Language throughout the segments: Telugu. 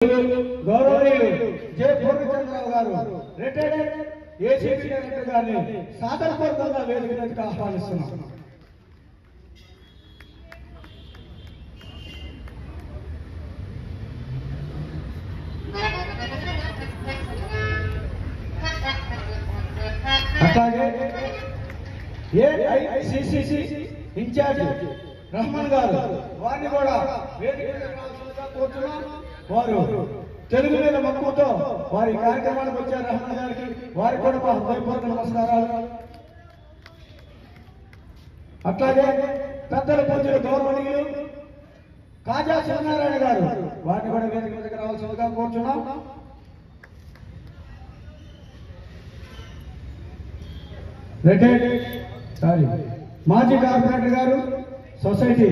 గౌరవనీయులు జె పూర్ణచంద్రరావు గారు రిటైర్డ్ ఏసీబీ డైరెక్టర్ గారిని సాదరపూర్వకంగా వేదిక మీదకి ఆహ్వానిస్తున్నాం. అట్లాగే ఏఐసిసిసి ఇన్ఛార్జ్ రహమాన్ గారు వారిని కూడా వేదిక మీదకి రావాల్సిందిగా కోరుతున్నాం. వారు తెలుగు మీద మక్కువతో వారి కార్యక్రమానికి వచ్చారు. రహమాన్ గారికి వారికి కూడా మా హృదయపూర్వక నమస్కారాలు. అట్లాగే పెద్దల పూజలు గౌరవనీయులు కాజా సత్యనారాయణ గారు వారిని కూడా వేదిక మీదకి రావాల్సిందిగా కోరుతున్నాం. మాజీ కార్పొరేటర్ గారు సొసైటీ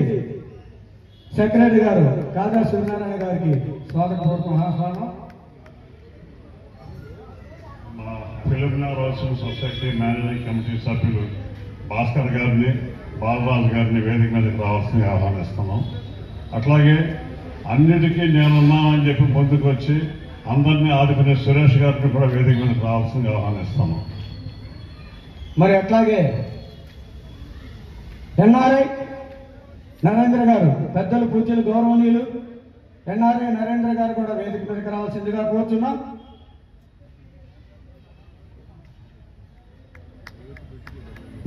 సెక్రటరీ గారు కాజా సూర్యనారాయణ గారికి స్వాగతపూర్వక ఆహ్వానం. మన తెలంగాణ రాష్ట్ర సొసైటీ మేనేజింగ్ కమిటీ సభ్యులు భాస్కర్ గారిని బాలరాజు గారిని వేదిక మీదకి రావాల్సింది ఆహ్వానిస్తున్నాం. అట్లాగే అన్నిటికీ నేనున్నానని చెప్పి ముందుకు వచ్చి అందరినీ ఆదుకునే సురేష్ గారిని కూడా వేదిక మీదకి రావాల్సింది ఆహ్వానిస్తున్నాం. మరి అట్లాగే ఎన్ఆర్ఐ నరేంద్ర గారు పెద్దలు పూజలు గౌరవనీయులు ఎన్ఆర్ఐ నరేంద్ర గారు కూడా వేదిక మీదకి రావాల్సిందిగా కోరుతున్నాం.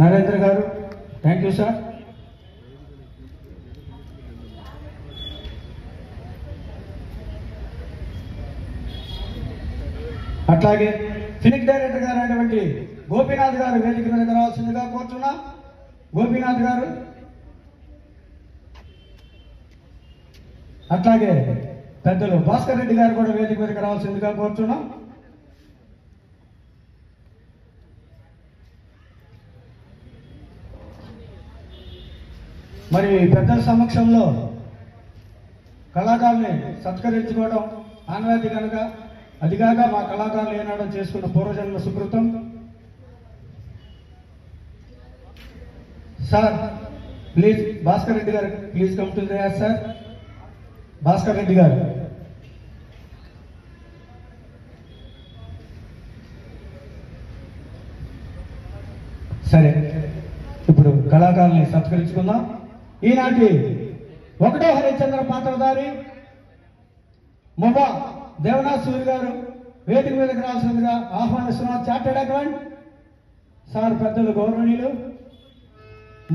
నరేంద్ర గారు థ్యాంక్ యూ సార్. అట్లాగే ఫినిక్ డైరెక్టర్ గారు అయినటువంటి గోపీనాథ్ గారు వేదిక మీదకి రావాల్సిందిగా కోరుతున్నాం. గోపీనాథ్ గారు అట్లాగే పెద్దలు భాస్కర్ రెడ్డి గారు కూడా వేదిక మీదకి రావాల్సిందిగా కోరుతున్నాం. మరి పెద్దల సమక్షంలో కళాకారుల్ని సత్కరించుకోవడం ఆనవాయితీ కనుక అదిగాక మా కళాకారులు ఏనాడో చేసుకున్న పూర్వజన్మ సుకృతం. సార్ ప్లీజ్ భాస్కర్ రెడ్డి గారు please come to the sir. Bhaskar Reddy గారు సరే ఇప్పుడు కళాకారుల్ని సత్కరించుకుందాం. ఈనాటి 1వ హరిశ్చంద్ర పాత్రధారి మొబా దేవనాథ్ సూరి గారు వేదిక మీదకి రావాల్సిందిగా ఆహ్వానిస్తున్నారు. చార్టెడ్ అకౌంట్ సార్ పెద్దలు గౌరవనీయులు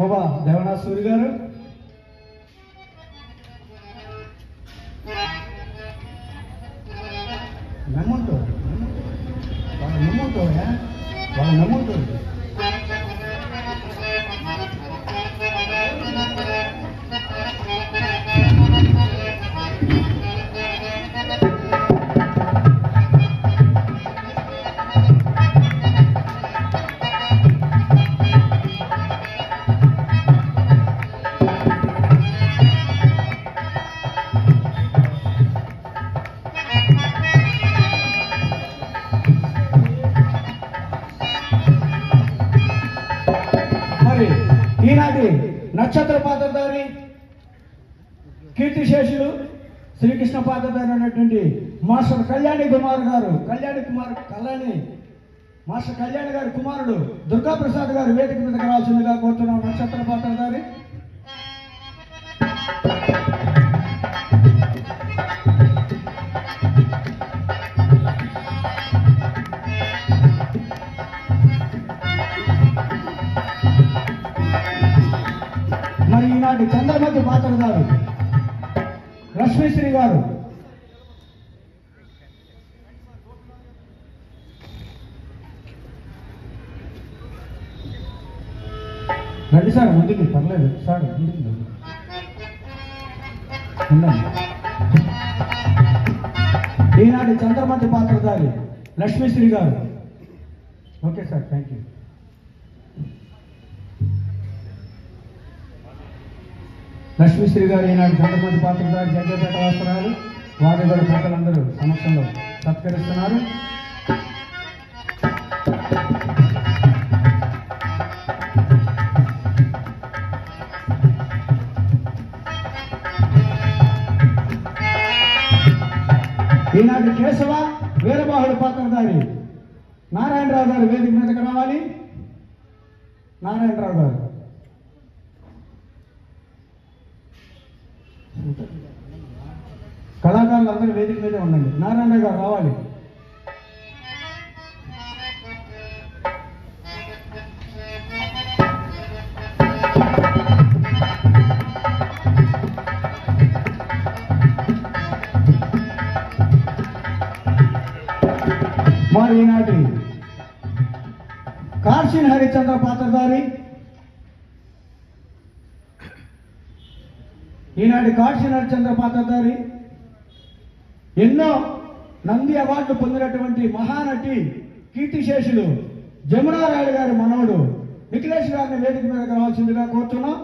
మొబా దేవనాథ్ సూరి గారు. నమ్ముంటూ వాళ్ళు నమ్ముంటూ ఈనాటి నక్షత్ర పాత్రధారి కీర్తిశేషులు శ్రీకృష్ణ పాత్రధారి అనేటువంటి మాస్టర్ కళ్యాణి మాస్టర్ కళ్యాణి గారి కుమారుడు దుర్గాప్రసాద్ గారు వేదిక మీదకి రావాల్సిందిగా కోరుతున్నాం. నక్షత్ర పాత్రధారి మరి ఈనాటి చంద్రమతి పాత్రధారు లక్ష్మీశ్రీ గారు. రండి సార్ ముందుకి, పర్లేదు సార్ ముందుకి ఉండండి. ఈనాటి చంద్రమతి పాత్రధారి లక్ష్మీశ్రీ గారు. Okay sir thank you. Lakshmisri గారు ఈనాడు చంద్రమతి పాత్రధారి జగ్గపేట వస్త్రాలు వారి కూడా పెద్దలందరూ సమక్షంలో సత్కరిస్తున్నారు. ఈనాటి కేశవ వీరబాహుడు పాత్రధారి నారాయణరావు గారు వేదిక మీదకి రావాలి. నారాయణరావు గారు కళాకారులు అందరూ వేదిక మీదే ఉండండి. నారాయణరావు గారు రావాలి. మరి ఈనాటి కార్షిన్ హరిశ్చంద్ర పాత్రధారి ఎన్నో నంది అవార్డు పొందినటువంటి మహానటి కీర్తిశేషులు జమునారాయుడు గారి మనవడు నిఖిలేష్ గారిని వేదిక మీదకి రావాల్సిందిగా కోరుతున్నాం.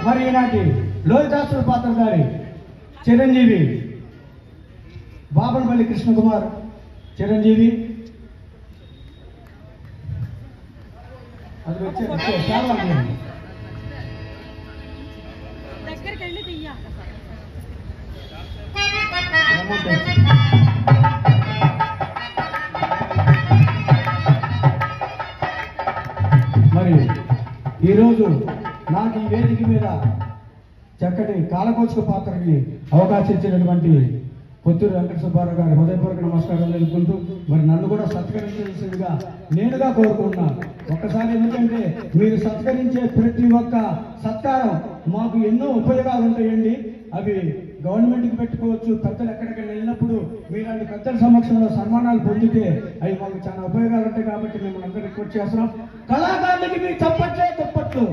మరి ఈనాటి లోహితాసుల పాత్రధారి చిరంజీవి బాబనపల్లి కృష్ణకుమార్ చిరంజీవి అది వచ్చే మరి ఈరోజు నాకు ఈ వేదిక మీద చక్కటి కాలకోచుక పాత్రకి అవకాశం ఇచ్చినటువంటి పొత్తూరు వెంకట సుబ్బారావు గారి హృదయపూర్వక నమస్కారాలు తెలుపుకుంటూ మరి నన్ను కూడా సత్కరించాల్సిందిగా నేనుగా కోరుకుంటున్నాను. ఒక్కసారి ఎందుకంటే మీరు సత్కరించే ప్రతి ఒక్క సత్కారం మాకు ఎన్నో ఉపయోగాలు ఉంటాయండి. అవి గవర్నమెంట్కి పెట్టుకోవచ్చు. పెద్దలు ఎక్కడికైనా వెళ్ళినప్పుడు మీలాంటి పెద్దల సమక్షంలో సన్మానాలు పొందితే అవి మాకు చాలా ఉపయోగాలు ఉంటాయి. కాబట్టి మిమ్మల్ని అందరూ రిక్వెస్ట్ చేస్తున్నాం. కళాకారులకి మీరు తప్పట్లే తప్పట్లు.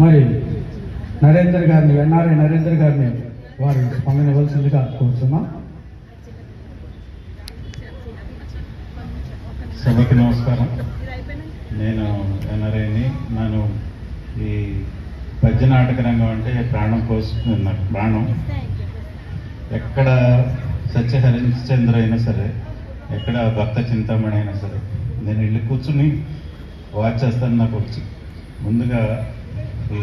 మరి నరేందర్ గారిని ఎన్ఆర్ఐ నరేందర్ గారిని వారు స్పందన ఇవ్వాల్సిందిగా కోరుతున్నాం. సభకి నమస్కారం. నేను ఎన్ఆర్ఐని. నేను ఈ పద్య నాటక రంగం అంటే ప్రాణం పోస్తుంది. నాకు ప్రాణం. ఎక్కడ సత్య హరిశ్చంద్ర అయినా సరే, ఎక్కడ భక్త చింతామణి అయినా సరే, నేను వెళ్ళి కూర్చుని వాచ్ చేస్తాను. నాకు వచ్చి ముందుగా ఈ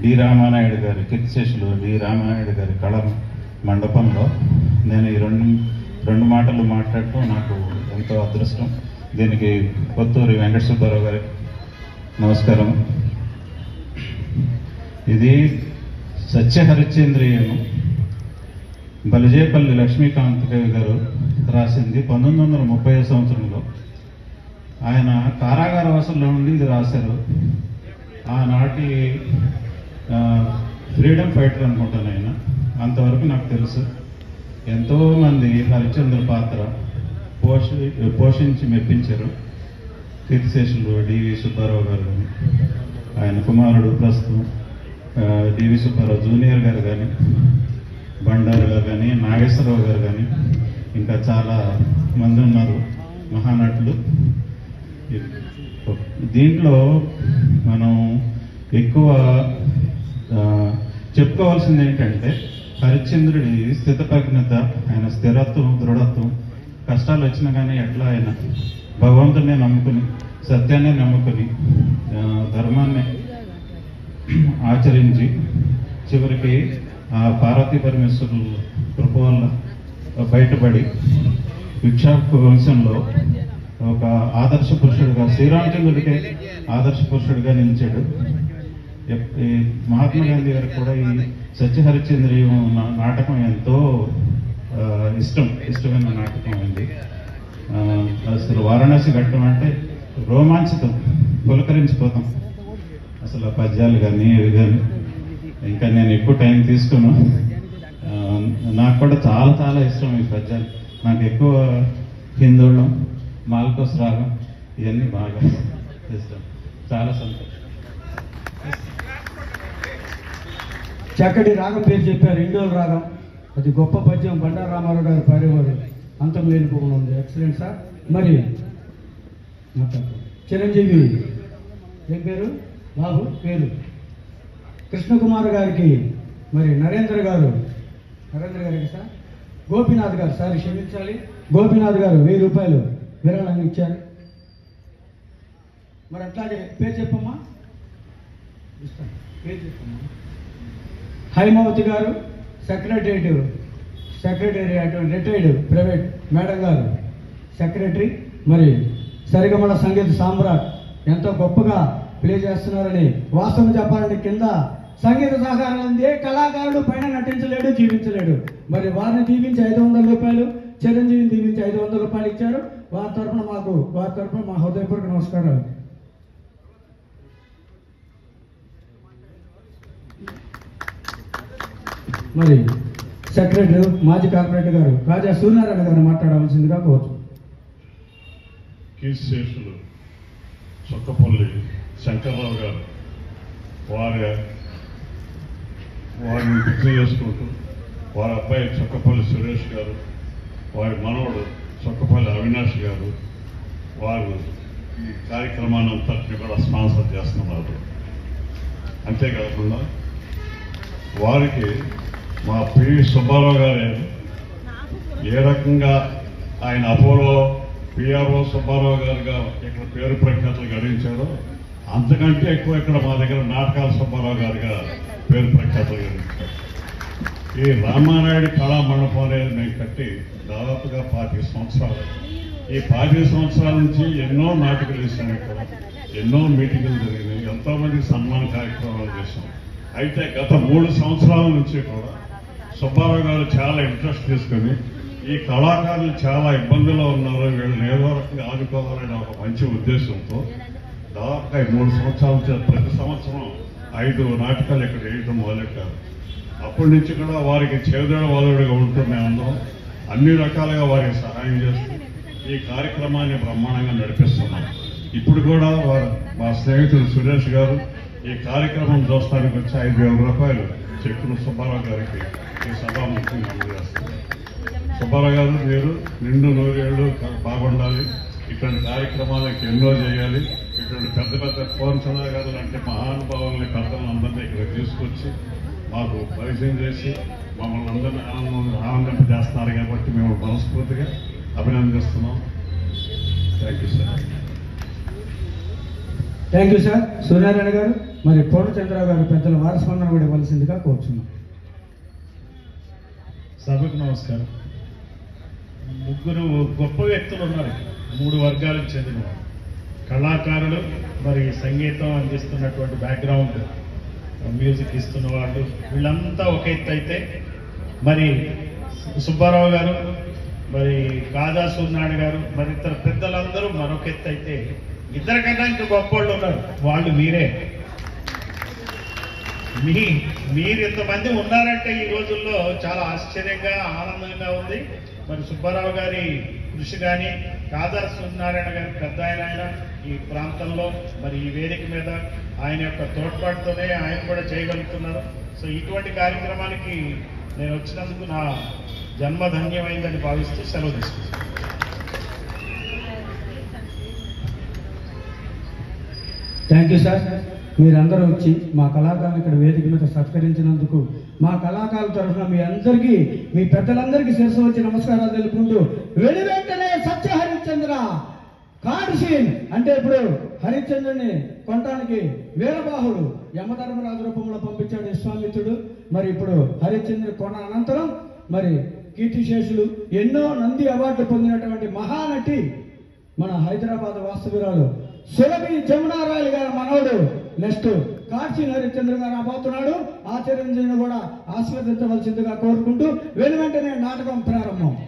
డి రామానాయుడు గారి కీర్తిశేషులు డి రామానాయుడు గారి కళ మండపంలో నేను ఈ రెండు మాటలు మాట్లాడటం నాకు ఎంతో అదృష్టం. దీనికి పొత్తూరి వెంకట సుబ్బారావు గారి నమస్కారం. ఇది సత్య హరిశ్చంద్రియను బలిజేపల్లి లక్ష్మీకాంత్ కవి గారు రాసింది 1930 సంవత్సరంలో. ఆయన కారాగార వాసంలో ఉండి ఇది రాశారు. ఆనాటి ఫ్రీడమ్ ఫైటర్ అనుకుంటాను ఆయన. అంతవరకు నాకు తెలుసు. ఎంతోమంది హరిశ్చంద్ర పాత్ర పోషించి మెప్పించారు. కీర్తిశేషులు డివి సుబ్బారావు గారు కానీ, ఆయన కుమారుడు ప్రస్తుతం డివి సుబ్బారావు జూనియర్ గారు కానీ, బండారు గారు కానీ, నాగేశ్వరరావు గారు కానీ, ఇంకా చాలా మంది ఉన్నారు మహానటులు. దీంట్లో మనం ఎక్కువ చెప్పుకోవాల్సింది ఏంటంటే హరిశ్చంద్రుడి స్థితప్రజ్ఞత, ఆయన స్థిరత్వం, దృఢత్వం, కష్టాలు వచ్చినా కానీ ఎట్లా అయినా భగవంతుడిని నమ్ముకుని, సత్యాన్ని నమ్ముకుని, ధర్మాన్ని ఆచరించి చివరికి ఆ పార్వతీ పరమేశ్వరుల కృప వల్ల బయటపడి ఇక్ష్వాకు వంశంలో ఒక ఆదర్శ పురుషుడిగా, శ్రీరామచంద్రుడికే ఆదర్శ పురుషుడిగా నిలిచాడు. ఈ మహాత్మా గాంధీ గారికి కూడా ఈ సత్యహరిశ్చంద్రీయం నాటకం ఎంతో ఇష్టమైన నాటకం అండి. అసలు వారణాసి ఘట్టం అంటే రోమాంచితం, పులకరించిపోతాం అసలు ఆ పద్యాలు కానీ ఇవి కానీ. ఇంకా నేను ఎక్కువ టైం తీసుకున్నాను. నాకు కూడా చాలా చాలా ఇష్టం ఈ పద్యాలు. నాకు ఎక్కువ హిందోళం, మాల్కోస్ రాగం ఇవన్నీ బాగా ఇష్టం. చాలా సంతోషం. చక్కటి రాగం పేరు చెప్పారు, ఇండోల్ రాగం. అది గొప్ప పద్యం, బండారు రామారావు గారు పాడేవారు. అంతం లేనిపోకుండా ఉంది. Excellent sir. మరి చిరంజీవి ఏం పేరు? బాబు పేరు కృష్ణకుమార్ గారికి మరి నరేంద్ర గారికి సార్, గోపీనాథ్ గారు, సార్ క్షమించాలి, గోపీనాథ్ గారు 1000 రూపాయలు విరాళంగా ఇచ్చారు. మరి అట్లాగే పేరు చెప్పమ్మా, ఇస్తాను, పేరు చెప్పమ్మా. హైమావతి గారు, సెక్రటేరియట్ రిటైర్డ్ ప్రైవేట్ మేడం గారు సెక్రటరీ. మరి సరిగమల సంగీత సామ్రాట్ ఎంతో గొప్పగా ప్లే చేస్తున్నారని, వాస్తవం చెప్పాలంటే కింద సంగీత సహకారం ఉంది. ఏ కళాకారుడు పైన నటించలేడు, జీవించలేడు. మరి వారిని దీవించి 500 రూపాయలు, చిరంజీవిని దీవించి 500 రూపాయలు ఇచ్చారు. వారి తరఫున మా హృదయపూర్వక నమస్కారాలు. మరి సెక్రటరీ, మాజీ కార్పొరేటర్ గారు కాజా సూర్యనారాయణ గారు మాట్లాడవలసిందిగా కోరుచు. కీర్తిశేషులు చొక్కపల్లి శంకర్రావు గారు వారిని గుర్తు చేసుకుంటూ, వారి అబ్బాయి చొక్కపల్లి సురేష్ గారు, వారి మనవడు చొక్కపల్లి అవినాష్ గారు, వారు ఈ కార్యక్రమాన్ని అంతటిని కూడా స్పాన్సర్ చేస్తున్నారు. అంతేకాకుండా వారికి మా పివి సుబ్బారావు గారు ఏ రకంగా ఆయన అపోలో పిఆర్ఓ సుబ్బారావు గారుగా ఇక్కడ పేరు ప్రఖ్యాతులు గడించారో అంతకంటే ఎక్కువ ఇక్కడ మా దగ్గర నాటకాల సుబ్బారావు గారుగా పేరు ప్రఖ్యాతులు గడించారు. ఈ రామానాయుడు కళా మండపం అనేది మేము కట్టి దాదాపుగా 25 సంవత్సరాలు. ఈ 25 సంవత్సరాల నుంచి ఎన్నో నాటకాలు వేసాము, ఇక్కడ ఎన్నో మీటింగులు జరిగినాయి, ఎంతో మందికి సన్మాన కార్యక్రమాలు చేశాం. అయితే గత 3 సంవత్సరాల నుంచి కూడా సుబ్బారావు గారు చాలా ఇంట్రెస్ట్ తీసుకొని ఈ కళాకారులు చాలా ఇబ్బందుల్లో ఉన్నారు, వీళ్ళని ఏదో రకంగా ఆదుకోవాలనే ఒక మంచి ఉద్దేశంతో దాదాపుగా 3 సంవత్సరాల నుంచి ప్రతి సంవత్సరం 5 నాటకాలు ఇక్కడ వేయటం మొదలెట్టారు. అప్పటి నుంచి కూడా వారికి చేదోడు వాదోడుగా ఉంటూ మేమందరం అన్ని రకాలుగా వారికి సహాయం చేస్తూ ఈ కార్యక్రమాన్ని బ్రహ్మాండంగా నడిపిస్తున్నాం. ఇప్పుడు కూడా మా స్నేహితుడు సురేష్ గారు ఈ కార్యక్రమం చూస్తానికి వచ్చి 5,000 రూపాయలు చెక్కును సుబ్బారావు గారికి ఈ సభాముఖంగా అందజేస్తున్నారు. సుబ్బారావు గారు, మీరు నిండు 100 ఏళ్ళు బాగుండాలి, ఇటువంటి కార్యక్రమాలకు ఎన్నో చేయాలి. ఇటువంటి పెద్ద పెద్ద కోన్సలా గారు లాంటి మహానుభావుల్ని పెద్దలందరినీ ఇక్కడ తీసుకొచ్చి మాకు పరిచయం చేసి మమ్మల్ని అందరినీ ఆనందింపజేస్తున్నారు కాబట్టి మేము మనస్ఫూర్తిగా అభినందిస్తున్నాం. Thank you sir. Thank you sir. Suryanarayana garu, మరి పూర్ణచంద్రరావు గారు పెద్దల వారస్పందన కూడా ఇవ్వాల్సిందిగా కోరుచున్నాం. సభకు నమస్కారం. 3 గొప్ప వ్యక్తులు ఉన్నారు, 3 వర్గాలకు చెందిన కళాకారులు, మరి సంగీతం అందిస్తున్నటువంటి బ్యాక్గ్రౌండ్ మ్యూజిక్ ఇస్తున్న వాళ్ళు, వీళ్ళంతా ఒక ఎత్తు అయితే, మరి సుబ్బారావు గారు, మరి కాజా సూర్యనారాయణ గారు, మరి ఇతర పెద్దలందరూ మరొక ఎత్తు అయితే, ఇద్దరికన్నా ఇంకా గొప్ప వాళ్ళు ఉన్నారు, వాళ్ళు మీరే. మీరు ఇంతమంది ఉన్నారంటే ఈ రోజుల్లో చాలా ఆశ్చర్యంగా, ఆనందంగా ఉంది. మరి సుబ్బారావు గారి కృషి కానీ, కాజా సూర్యనారాయణ గారి పెద్ద ఆయన ఈ ప్రాంతంలో, మరి ఈ వేదిక మీద ఆయన యొక్క తోడ్పాటుతోనే ఆయన కూడా చేయగలుగుతున్నారు. సో ఇటువంటి కార్యక్రమానికి నేను వచ్చినందుకు నా జన్మ ధన్యమైందని భావిస్తూ సెలవు తీసుకుంటాను. Thank you sir. మీరందరూ వచ్చి మా కళాకారులు ఇక్కడ వేదిక మీద సత్కరించినందుకు మా కళాకారుల తరఫున మీ అందరికీ, మీ పెద్దలందరికీ శిరస్సు వచ్చి నమస్కారాలు తెలుపుకుంటూ వెంటనే సత్య హరిశ్చంద్ర కాడ్సీన్ అంటే ఇప్పుడు హరిశ్చంద్రుని కొనటానికి వీరబాహుడు యమధర్మరాజు రూపంలో పంపించాడు విశ్వామిత్రుడు. మరి ఇప్పుడు హరిశ్చంద్రుని కొన అనంతరం మరి కీర్తిశేషులు ఎన్నో నంది అవార్డు పొందినటువంటి మహానటి మన హైదరాబాద్ వాస్తవ్యురాలు సురభి జమునారాయలు గారి మనవడు నెక్స్ట్ కాడ్సీన్ హరిశ్చంద్ర గారు రాబోతున్నాడు. ఆచరించిన కూడా ఆశీర్వదించవలసిందిగా కోరుకుంటూ వెంటనే నాటకం ప్రారంభం.